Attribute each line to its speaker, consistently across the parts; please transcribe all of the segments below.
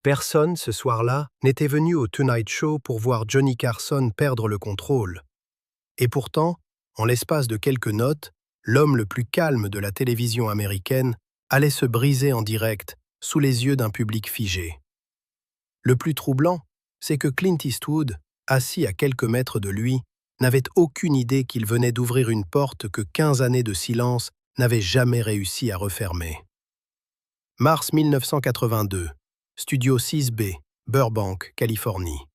Speaker 1: Personne, ce soir-là, n'était venu au Tonight Show pour voir Johnny Carson perdre le contrôle. Et pourtant, en l'espace de quelques notes, l'homme le plus calme de la télévision américaine allait se briser en direct, sous les yeux d'un public figé. Le plus troublant, c'est que Clint Eastwood, assis à quelques mètres de lui, n'avait aucune idée qu'il venait d'ouvrir une porte que 15 années de silence n'avaient jamais réussi à refermer. Mars 1982, Studio 6B, Burbank, Californie.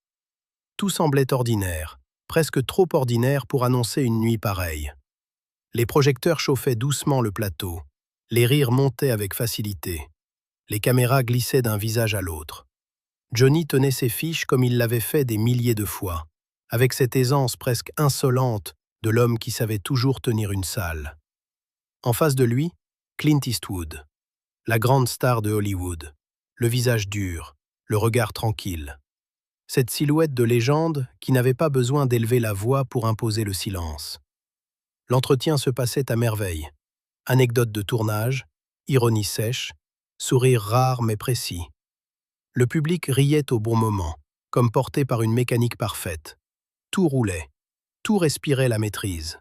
Speaker 1: Tout semblait ordinaire, presque trop ordinaire pour annoncer une nuit pareille. Les projecteurs chauffaient doucement le plateau, les rires montaient avec facilité, les caméras glissaient d'un visage à l'autre. Johnny tenait ses fiches comme il l'avait fait des milliers de fois, avec cette aisance presque insolente de l'homme qui savait toujours tenir une salle. En face de lui, Clint Eastwood, la grande star de Hollywood, le visage dur, le regard tranquille. Cette silhouette de légende qui n'avait pas besoin d'élever la voix pour imposer le silence. L'entretien se passait à merveille. Anecdotes de tournage, ironie sèche, sourire rare mais précis. Le public riait au bon moment, comme porté par une mécanique parfaite. Tout roulait, tout respirait la maîtrise.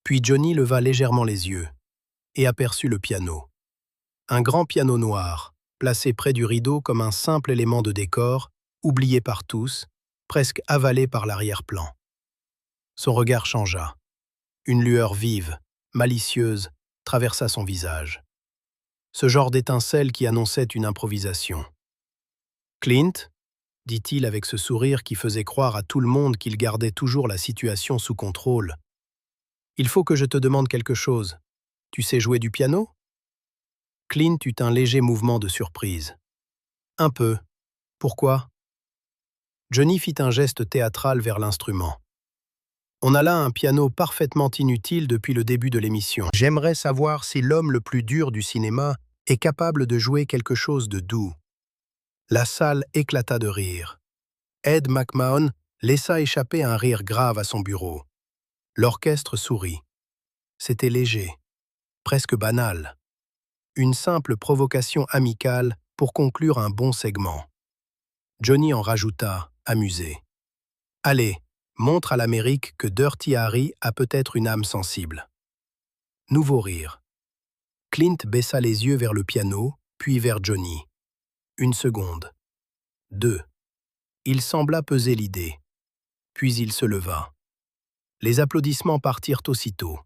Speaker 1: Puis Johnny leva légèrement les yeux et aperçut le piano. Un grand piano noir, placé près du rideau comme un simple élément de décor, oublié par tous, presque avalé par l'arrière-plan. Son regard changea. Une lueur vive, malicieuse, traversa son visage. Ce genre d'étincelle qui annonçait une improvisation. « Clint ?» dit-il avec ce sourire qui faisait croire à tout le monde qu'il gardait toujours la situation sous contrôle. « Il faut que je te demande quelque chose. Tu sais jouer du piano ?» Clint eut un léger mouvement de surprise. « Un peu. Pourquoi ?» Johnny fit un geste théâtral vers l'instrument. « On a là un piano parfaitement inutile depuis le début de l'émission. J'aimerais savoir si l'homme le plus dur du cinéma est capable de jouer quelque chose de doux. » La salle éclata de rire. Ed McMahon laissa échapper un rire grave à son bureau. L'orchestre sourit. C'était léger, presque banal. Une simple provocation amicale pour conclure un bon segment. Johnny en rajouta, amusé. « Allez, montre à l'Amérique que Dirty Harry a peut-être une âme sensible. » Nouveau rire. Clint baissa les yeux vers le piano, puis vers Johnny. Une seconde. 2. Il sembla peser l'idée. Puis il se leva. Les applaudissements partirent aussitôt.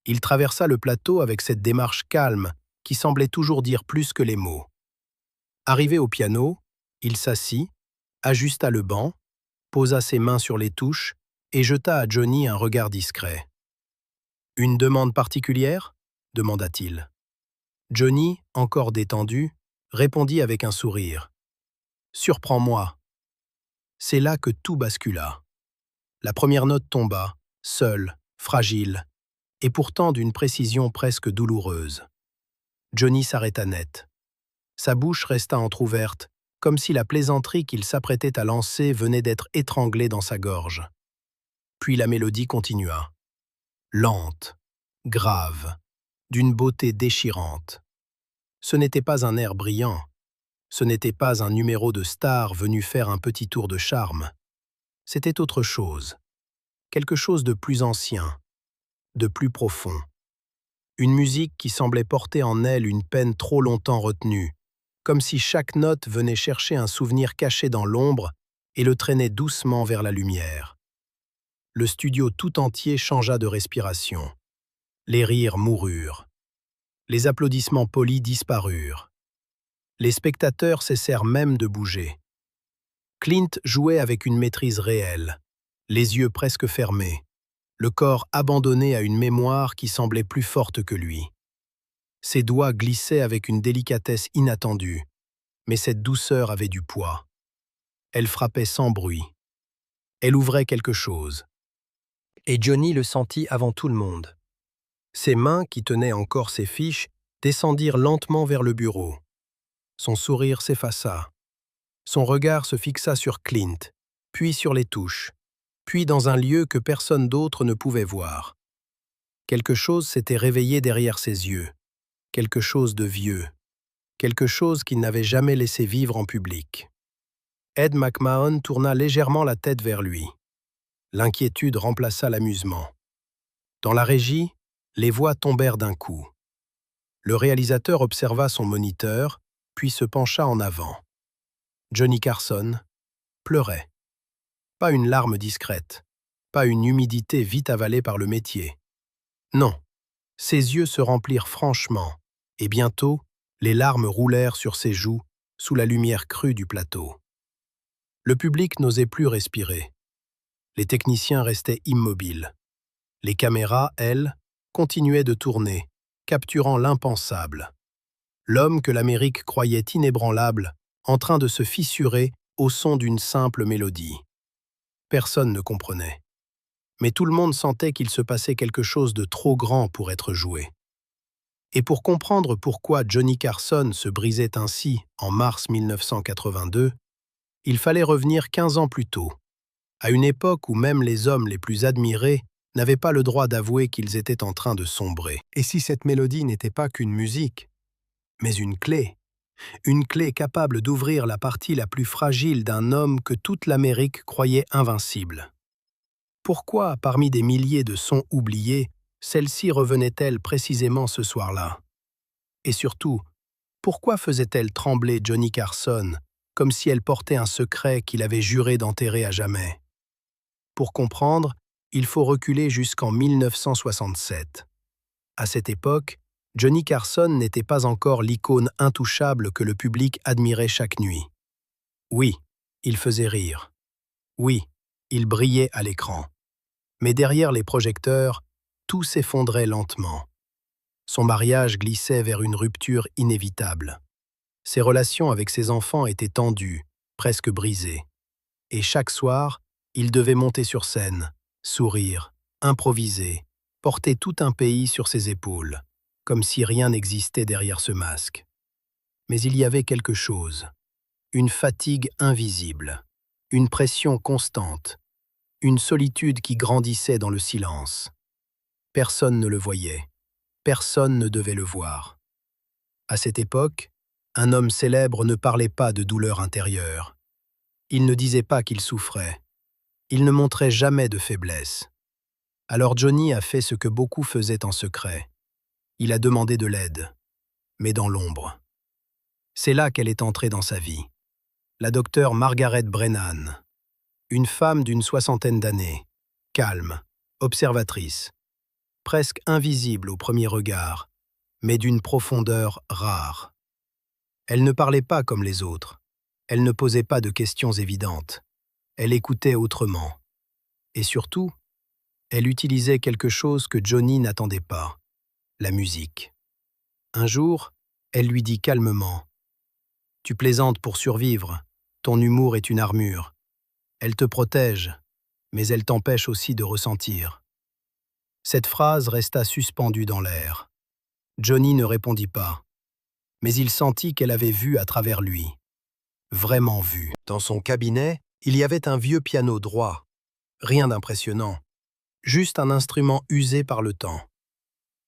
Speaker 1: Il traversa le plateau avec cette démarche calme qui semblait toujours dire plus que les mots. Arrivé au piano, il s'assit, ajusta le banc, posa ses mains sur les touches et jeta à Johnny un regard discret. « Une demande particulière ?» demanda-t-il. Johnny, encore détendu, répondit avec un sourire. « Surprends-moi. » C'est là que tout bascula. La première note tomba, seule, fragile, et pourtant d'une précision presque douloureuse. Johnny s'arrêta net. Sa bouche resta entr'ouverte, comme si la plaisanterie qu'il s'apprêtait à lancer venait d'être étranglée dans sa gorge. Puis la mélodie continua. Lente, grave, d'une beauté déchirante. Ce n'était pas un air brillant. Ce n'était pas un numéro de star venu faire un petit tour de charme. C'était autre chose. Quelque chose de plus ancien, de plus profond. Une musique qui semblait porter en elle une peine trop longtemps retenue, comme si chaque note venait chercher un souvenir caché dans l'ombre et le traînait doucement vers la lumière. Le studio tout entier changea de respiration. Les rires moururent. Les applaudissements polis disparurent. Les spectateurs cessèrent même de bouger. Clint jouait avec une maîtrise réelle, les yeux presque fermés, le corps abandonné à une mémoire qui semblait plus forte que lui. Ses doigts glissaient avec une délicatesse inattendue, mais cette douceur avait du poids. Elle frappait sans bruit. Elle ouvrait quelque chose. Et Johnny le sentit avant tout le monde. Ses mains, qui tenaient encore ses fiches, descendirent lentement vers le bureau. Son sourire s'effaça. Son regard se fixa sur Clint, puis sur les touches, puis dans un lieu que personne d'autre ne pouvait voir. Quelque chose s'était réveillé derrière ses yeux, quelque chose de vieux, quelque chose qu'il n'avait jamais laissé vivre en public. Ed McMahon tourna légèrement la tête vers lui. L'inquiétude remplaça l'amusement. Dans la régie, les voix tombèrent d'un coup. Le réalisateur observa son moniteur, puis se pencha en avant. Johnny Carson pleurait. Pas une larme discrète, pas une humidité vite avalée par le métier. Non, ses yeux se remplirent franchement, et bientôt, les larmes roulèrent sur ses joues sous la lumière crue du plateau. Le public n'osait plus respirer. Les techniciens restaient immobiles. Les caméras, elles, continuaient de tourner, capturant l'impensable. L'homme que l'Amérique croyait inébranlable, en train de se fissurer au son d'une simple mélodie. Personne ne comprenait. Mais tout le monde sentait qu'il se passait quelque chose de trop grand pour être joué. Et pour comprendre pourquoi Johnny Carson se brisait ainsi en mars 1982, il fallait revenir 15 ans plus tôt, à une époque où même les hommes les plus admirés n'avaient pas le droit d'avouer qu'ils étaient en train de sombrer. Et si cette mélodie n'était pas qu'une musique, mais une clé capable d'ouvrir la partie la plus fragile d'un homme que toute l'Amérique croyait invincible. Pourquoi, parmi des milliers de sons oubliés, celle-ci revenait-elle précisément ce soir-là? Et surtout, pourquoi faisait-elle trembler Johnny Carson, comme si elle portait un secret qu'il avait juré d'enterrer à jamais? Pour comprendre, il faut reculer jusqu'en 1967. À cette époque, Johnny Carson n'était pas encore l'icône intouchable que le public admirait chaque nuit. Oui, il faisait rire. Oui, il brillait à l'écran. Mais derrière les projecteurs, tout s'effondrait lentement. Son mariage glissait vers une rupture inévitable. Ses relations avec ses enfants étaient tendues, presque brisées. Et chaque soir, il devait monter sur scène, sourire, improviser, porter tout un pays sur ses épaules, comme si rien n'existait derrière ce masque. Mais il y avait quelque chose, une fatigue invisible, une pression constante, une solitude qui grandissait dans le silence. Personne ne le voyait, personne ne devait le voir. À cette époque, un homme célèbre ne parlait pas de douleur intérieure. Il ne disait pas qu'il souffrait. Il ne montrait jamais de faiblesse. Alors Johnny a fait ce que beaucoup faisaient en secret. Il a demandé de l'aide, mais dans l'ombre. C'est là qu'elle est entrée dans sa vie. La docteure Margaret Brennan, une femme d'une 60aine d'années, calme, observatrice, presque invisible au premier regard, mais d'une profondeur rare. Elle ne parlait pas comme les autres. Elle ne posait pas de questions évidentes. Elle écoutait autrement. Et surtout, elle utilisait quelque chose que Johnny n'attendait pas, la musique. Un jour, elle lui dit calmement « Tu plaisantes pour survivre, ton humour est une armure. Elle te protège, mais elle t'empêche aussi de ressentir. » Cette phrase resta suspendue dans l'air. Johnny ne répondit pas, mais il sentit qu'elle avait vu à travers lui. Vraiment vu. Dans son cabinet, il y avait un vieux piano droit. Rien d'impressionnant. Juste un instrument usé par le temps.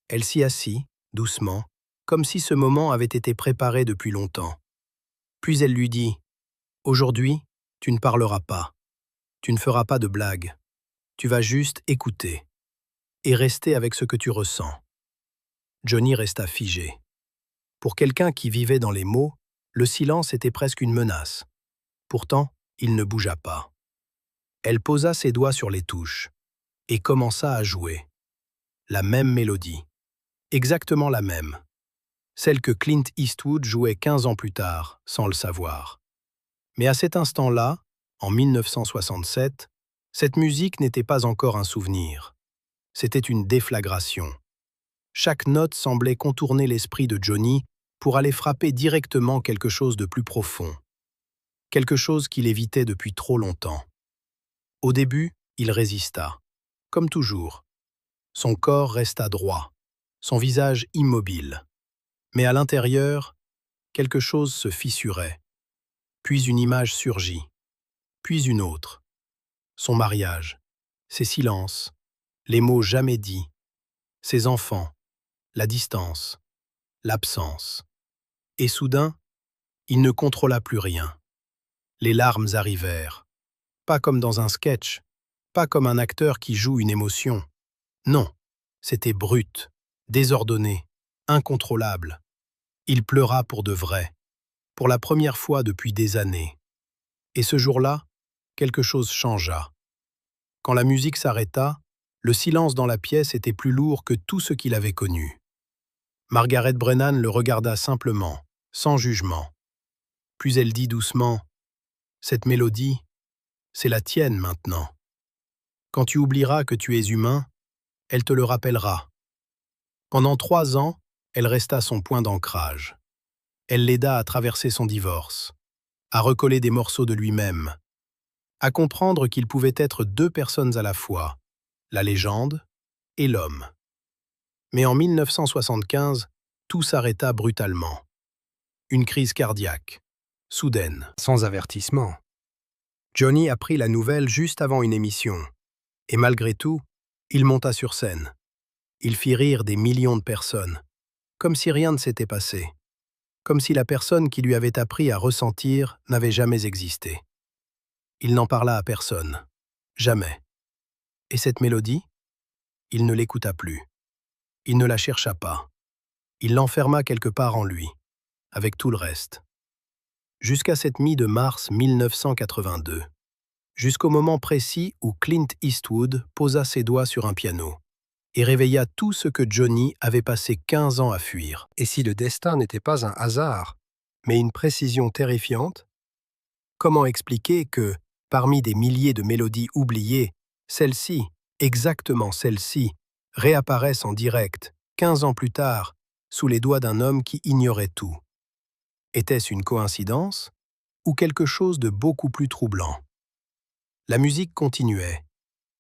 Speaker 1: Elle s'y assit, doucement, comme si ce moment avait été préparé depuis longtemps. Puis elle lui dit « Aujourd'hui, tu ne parleras pas. Tu ne feras pas de blagues. Tu vas juste écouter. Et rester avec ce que tu ressens. » Johnny resta figé. Pour quelqu'un qui vivait dans les mots, le silence était presque une menace. Pourtant, il ne bougea pas. Elle posa ses doigts sur les touches et commença à jouer. La même mélodie. Exactement la même. Celle que Clint Eastwood jouait 15 ans plus tard, sans le savoir. Mais à cet instant-là, en 1967, cette musique n'était pas encore un souvenir. C'était une déflagration. Chaque note semblait contourner l'esprit de Johnny pour aller frapper directement quelque chose de plus profond. Quelque chose qu'il évitait depuis trop longtemps. Au début, il résista. Comme toujours. Son corps resta droit, son visage immobile. Mais à l'intérieur, quelque chose se fissurait. Puis une image surgit. Puis une autre. Son mariage, ses silences, les mots jamais dits, ses enfants, la distance, l'absence. Et soudain, il ne contrôla plus rien. Les larmes arrivèrent. Pas comme dans un sketch, pas comme un acteur qui joue une émotion. Non, c'était brut, désordonné, incontrôlable. Il pleura pour de vrai, pour la première fois depuis des années. Et ce jour-là, quelque chose changea. Quand la musique s'arrêta, le silence dans la pièce était plus lourd que tout ce qu'il avait connu. Margaret Brennan le regarda simplement, sans jugement. Puis elle dit doucement, « Cette mélodie, c'est la tienne maintenant. Quand tu oublieras que tu es humain, elle te le rappellera. » Pendant 3 ans, elle resta son point d'ancrage. Elle l'aida à traverser son divorce, à recoller des morceaux de lui-même, à comprendre qu'il pouvait être 2 personnes à la fois, la légende et l'homme. Mais en 1975, tout s'arrêta brutalement. Une crise cardiaque, soudaine, sans avertissement. Johnny apprit la nouvelle juste avant une émission. Et malgré tout, il monta sur scène. Il fit rire des millions de personnes, comme si rien ne s'était passé, comme si la personne qui lui avait appris à ressentir n'avait jamais existé. Il n'en parla à personne, jamais. Et cette mélodie, il ne l'écouta plus. Il ne la chercha pas. Il l'enferma quelque part en lui, avec tout le reste. Jusqu'à cette nuit de mars 1982. Jusqu'au moment précis où Clint Eastwood posa ses doigts sur un piano et réveilla tout ce que Johnny avait passé 15 ans à fuir. Et si le destin n'était pas un hasard, mais une précision terrifiante, comment expliquer que, parmi des milliers de mélodies oubliées, celle-ci, exactement celle-ci, réapparaisse en direct, 15 ans plus tard, sous les doigts d'un homme qui ignorait tout? Était-ce une coïncidence ou quelque chose de beaucoup plus troublant? La musique continuait.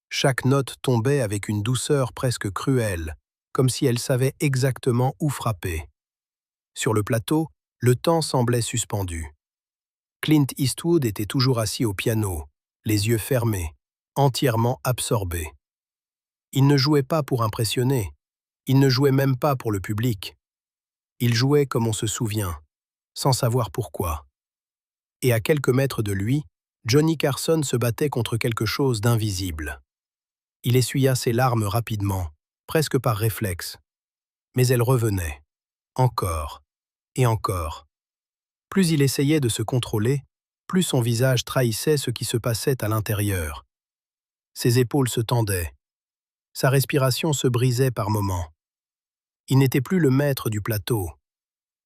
Speaker 1: Chaque note tombait avec une douceur presque cruelle, comme si elle savait exactement où frapper. Sur le plateau, le temps semblait suspendu. Clint Eastwood était toujours assis au piano, les yeux fermés, entièrement absorbé. Il ne jouait pas pour impressionner, il ne jouait même pas pour le public. Il jouait comme on se souvient, sans savoir pourquoi. Et à quelques mètres de lui, Johnny Carson se battait contre quelque chose d'invisible. Il essuya ses larmes rapidement, presque par réflexe. Mais elles revenaient, encore et encore. Plus il essayait de se contrôler, plus son visage trahissait ce qui se passait à l'intérieur. Ses épaules se tendaient. Sa respiration se brisait par moments. Il n'était plus le maître du plateau.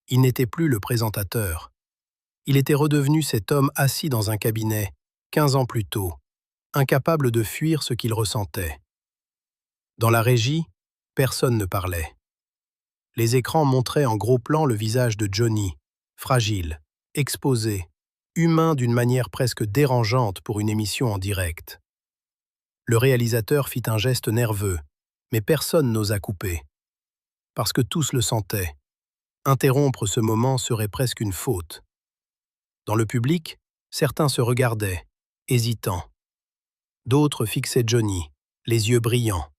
Speaker 1: Il n'était plus le présentateur. Il était redevenu cet homme assis dans un cabinet, 15 ans plus tôt, incapable de fuir ce qu'il ressentait. Dans la régie, personne ne parlait. Les écrans montraient en gros plan le visage de Johnny, fragile, exposé, humain d'une manière presque dérangeante pour une émission en direct. Le réalisateur fit un geste nerveux, mais personne n'osa couper. Parce que tous le sentaient. Interrompre ce moment serait presque une faute. Dans le public, certains se regardaient, hésitants. D'autres fixaient Johnny, les yeux brillants.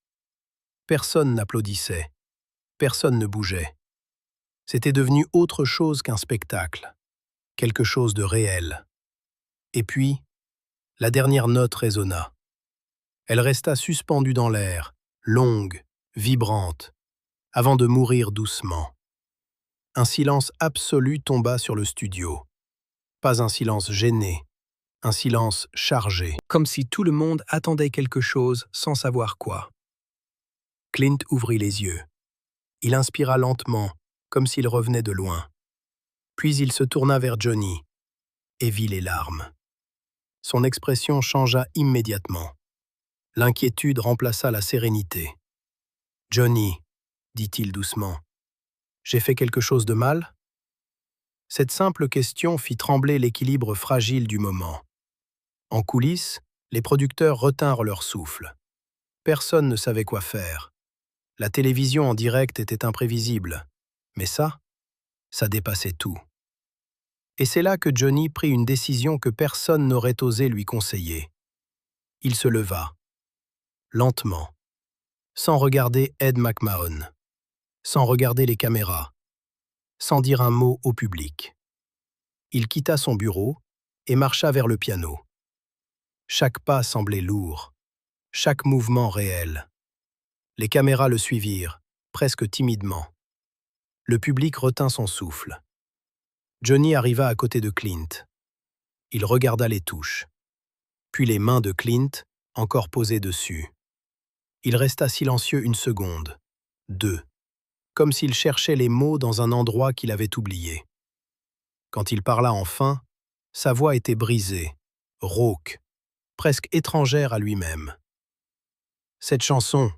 Speaker 1: Personne n'applaudissait. Personne ne bougeait. C'était devenu autre chose qu'un spectacle, quelque chose de réel. Et puis, la dernière note résonna. Elle resta suspendue dans l'air, longue, vibrante, avant de mourir doucement. Un silence absolu tomba sur le studio. Pas un silence gêné, un silence chargé, comme si tout le monde attendait quelque chose sans savoir quoi. Clint ouvrit les yeux. Il inspira lentement, comme s'il revenait de loin. Puis il se tourna vers Johnny et vit les larmes. Son expression changea immédiatement. L'inquiétude remplaça la sérénité. « Johnny, dit-il doucement, j'ai fait quelque chose de mal ?» Cette simple question fit trembler l'équilibre fragile du moment. En coulisses, les producteurs retinrent leur souffle. Personne ne savait quoi faire. La télévision en direct était imprévisible. Mais ça dépassait tout. Et c'est là que Johnny prit une décision que personne n'aurait osé lui conseiller. Il se leva, lentement, sans regarder Ed McMahon, sans regarder les caméras. sans dire un mot au public. Il quitta son bureau et marcha vers le piano. Chaque pas semblait lourd, chaque mouvement réel. Les caméras le suivirent, presque timidement. Le public retint son souffle. Johnny arriva à côté de Clint. Il regarda les touches, puis les mains de Clint, encore posées dessus. Il resta silencieux une seconde, 2, comme s'il cherchait les mots dans un endroit qu'il avait oublié. Quand il parla enfin, sa voix était brisée, rauque, presque étrangère à lui-même. Cette chanson,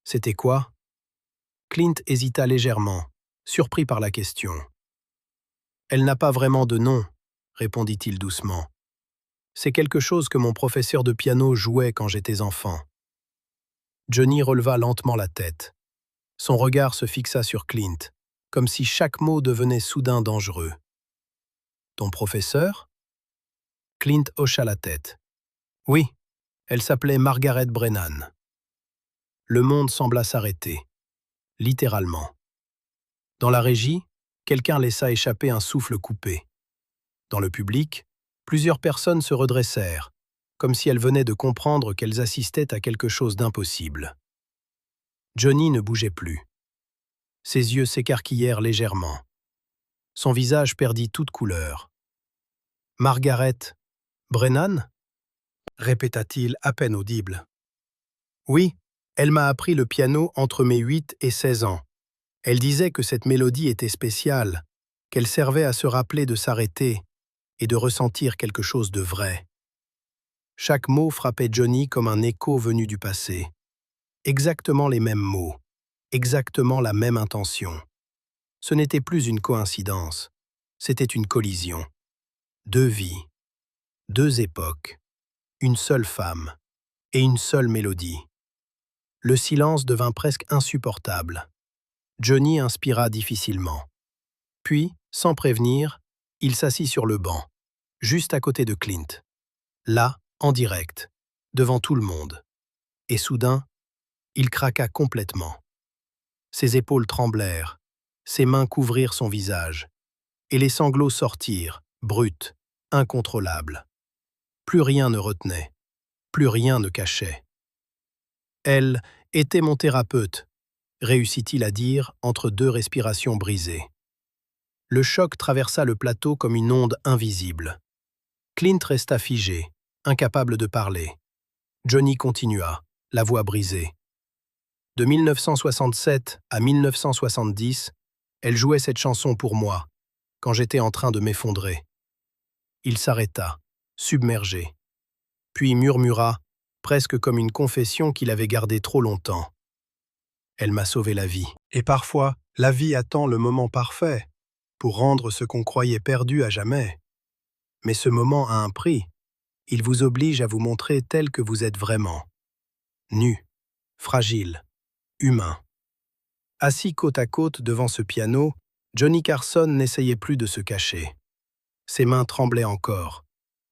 Speaker 1: c'était quoi? Clint hésita légèrement, surpris par la question. Elle n'a pas vraiment de nom, répondit-il doucement. C'est quelque chose que mon professeur de piano jouait quand j'étais enfant. Johnny releva lentement la tête. Son regard se fixa sur Clint, comme si chaque mot devenait soudain dangereux. Ton professeur? Clint hocha la tête. Oui, elle s'appelait Margaret Brennan. Le monde sembla s'arrêter, littéralement. Dans la régie, quelqu'un laissa échapper un souffle coupé. Dans le public, plusieurs personnes se redressèrent, comme si elles venaient de comprendre qu'elles assistaient à quelque chose d'impossible. Johnny ne bougeait plus. Ses yeux s'écarquillèrent légèrement. Son visage perdit toute couleur. « Margaret Brennan » répéta-t-il à peine audible. « Oui, elle m'a appris le piano entre mes 8 et 16 ans. Elle disait que cette mélodie était spéciale, qu'elle servait à se rappeler de s'arrêter et de ressentir quelque chose de vrai. » Chaque mot frappait Johnny comme un écho venu du passé. Exactement les mêmes mots, exactement la même intention. Ce n'était plus une coïncidence, c'était une collision. 2 vies, 2 époques, une seule femme et une seule mélodie. Le silence devint presque insupportable. Johnny inspira difficilement. Puis, sans prévenir, il s'assit sur le banc, juste à côté de Clint. Là, en direct, devant tout le monde. Et soudain, il craqua complètement. Ses épaules tremblèrent, ses mains couvrirent son visage, et les sanglots sortirent, bruts, incontrôlables. Plus rien ne retenait, plus rien ne cachait. « Elle était mon thérapeute », réussit-il à dire entre 2 respirations brisées. Le choc traversa le plateau comme une onde invisible. Clint resta figé, incapable de parler. Johnny continua, la voix brisée. De 1967 à 1970, elle jouait cette chanson pour moi, quand j'étais en train de m'effondrer. Il s'arrêta, submergé, puis murmura, presque comme une confession qu'il avait gardée trop longtemps. Elle m'a sauvé la vie. Et parfois, la vie attend le moment parfait pour rendre ce qu'on croyait perdu à jamais. Mais ce moment a un prix. Il vous oblige à vous montrer tel que vous êtes vraiment. Nu, fragile, humain. Assis côte à côte devant ce piano, Johnny Carson n'essayait plus de se cacher. Ses mains tremblaient encore.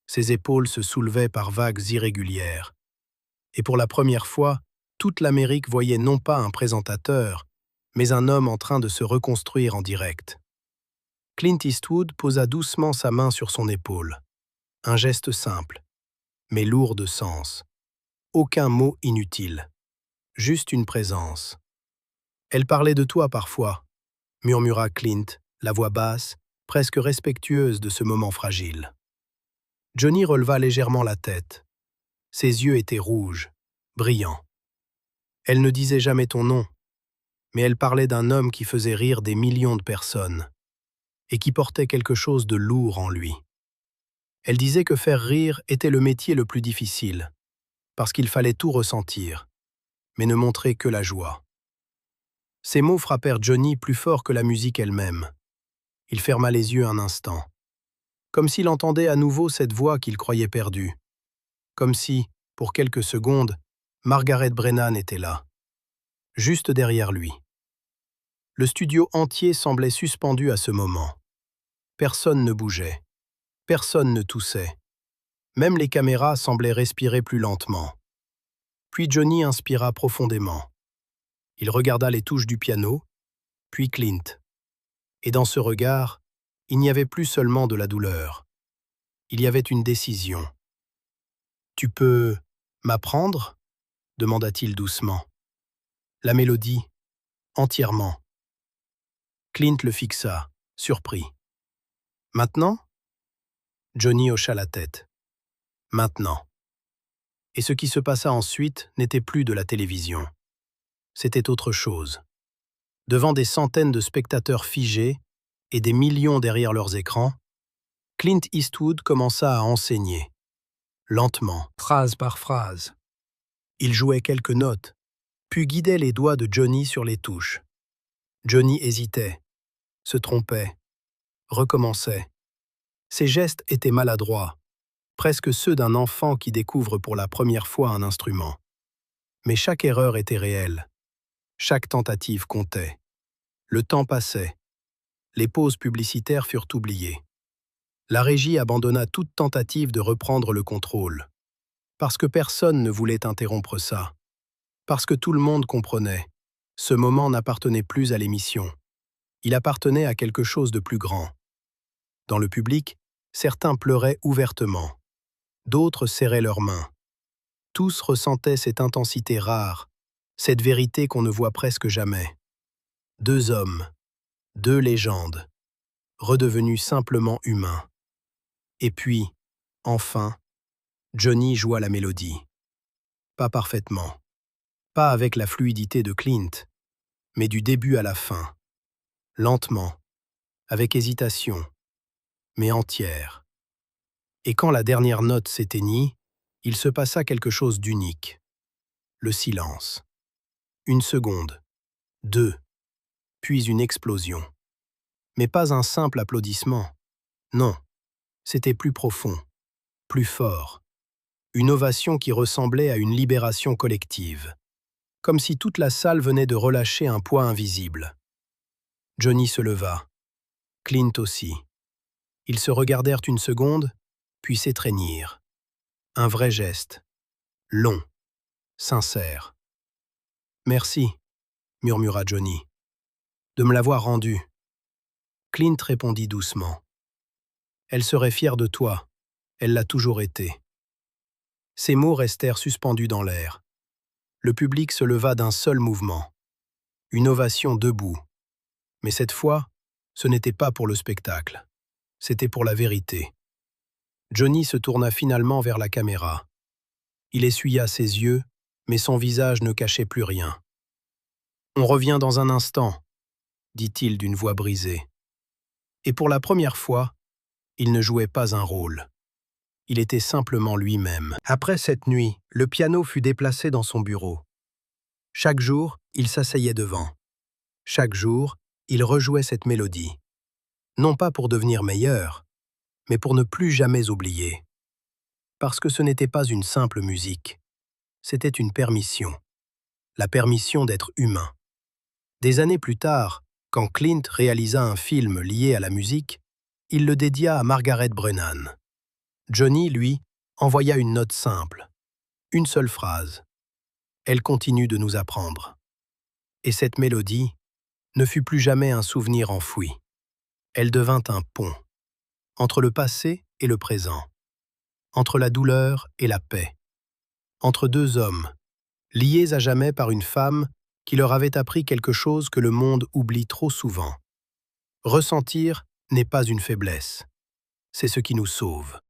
Speaker 1: Ses épaules se soulevaient par vagues irrégulières. Et pour la première fois, toute l'Amérique voyait non pas un présentateur, mais un homme en train de se reconstruire en direct. Clint Eastwood posa doucement sa main sur son épaule. Un geste simple, mais lourd de sens. Aucun mot inutile. Juste une présence. « Elle parlait de toi parfois », murmura Clint, la voix basse, presque respectueuse de ce moment fragile. Johnny releva légèrement la tête. Ses yeux étaient rouges, brillants. Elle ne disait jamais ton nom, mais elle parlait d'un homme qui faisait rire des millions de personnes et qui portait quelque chose de lourd en lui. Elle disait que faire rire était le métier le plus difficile, parce qu'il fallait tout ressentir, mais ne montrer que la joie. Ces mots frappèrent Johnny plus fort que la musique elle-même. Il ferma les yeux un instant, comme s'il entendait à nouveau cette voix qu'il croyait perdue, comme si, pour quelques secondes, Margaret Brennan était là, juste derrière lui. Le studio entier semblait suspendu à ce moment. Personne ne bougeait, personne ne toussait. Même les caméras semblaient respirer plus lentement. Puis Johnny inspira profondément. Il regarda les touches du piano, puis Clint. Et dans ce regard, il n'y avait plus seulement de la douleur. Il y avait une décision. « Tu peux m'apprendre » demanda-t-il doucement. La mélodie, entièrement. Clint le fixa, surpris. « Maintenant » Johnny hocha la tête. « Maintenant » Et ce qui se passa ensuite n'était plus de la télévision. C'était autre chose. Devant des centaines de spectateurs figés et des millions derrière leurs écrans, Clint Eastwood commença à enseigner, lentement, phrase par phrase. Il jouait quelques notes, puis guidait les doigts de Johnny sur les touches. Johnny hésitait, se trompait, recommençait. Ses gestes étaient maladroits, presque ceux d'un enfant qui découvre pour la première fois un instrument. Mais chaque erreur était réelle. Chaque tentative comptait. Le temps passait. Les pauses publicitaires furent oubliées. La régie abandonna toute tentative de reprendre le contrôle. Parce que personne ne voulait interrompre ça. Parce que tout le monde comprenait. Ce moment n'appartenait plus à l'émission. Il appartenait à quelque chose de plus grand. Dans le public, certains pleuraient ouvertement. D'autres serraient leurs mains. Tous ressentaient cette intensité rare, cette vérité qu'on ne voit presque jamais. Deux hommes, deux légendes, redevenus simplement humains. Et puis, enfin, Johnny joua la mélodie. Pas parfaitement, pas avec la fluidité de Clint, mais du début à la fin, lentement, avec hésitation, mais entière. Et quand la dernière note s'éteignit, il se passa quelque chose d'unique. Le silence. Une seconde, deux, puis une explosion. Mais pas un simple applaudissement. Non, c'était plus profond, plus fort. Une ovation qui ressemblait à une libération collective. Comme si toute la salle venait de relâcher un poids invisible. Johnny se leva. Clint aussi. Ils se regardèrent une seconde, puis s'étreignirent. Un vrai geste. Long. Sincère. « Merci » murmura Johnny. « De me l'avoir rendu. » Clint répondit doucement. « Elle serait fière de toi. Elle l'a toujours été. » Ces mots restèrent suspendus dans l'air. Le public se leva d'un seul mouvement. Une ovation debout. Mais cette fois, ce n'était pas pour le spectacle. C'était pour la vérité. Johnny se tourna finalement vers la caméra. Il essuya ses yeux, mais son visage ne cachait plus rien. « On revient dans un instant », dit-il d'une voix brisée. Et pour la première fois, il ne jouait pas un rôle. Il était simplement lui-même. Après cette nuit, le piano fut déplacé dans son bureau. Chaque jour, il s'asseyait devant. Chaque jour, il rejouait cette mélodie. Non pas pour devenir meilleur, mais pour ne plus jamais oublier. Parce que ce n'était pas une simple musique. C'était une permission. La permission d'être humain. Des années plus tard, quand Clint réalisa un film lié à la musique, il le dédia à Margaret Brennan. Johnny, lui, envoya une note simple. Une seule phrase. Elle continue de nous apprendre. Et cette mélodie ne fut plus jamais un souvenir enfoui. Elle devint un pont. Entre le passé et le présent. Entre la douleur et la paix. Entre deux hommes, liés à jamais par une femme qui leur avait appris quelque chose que le monde oublie trop souvent. Ressentir n'est pas une faiblesse. C'est ce qui nous sauve.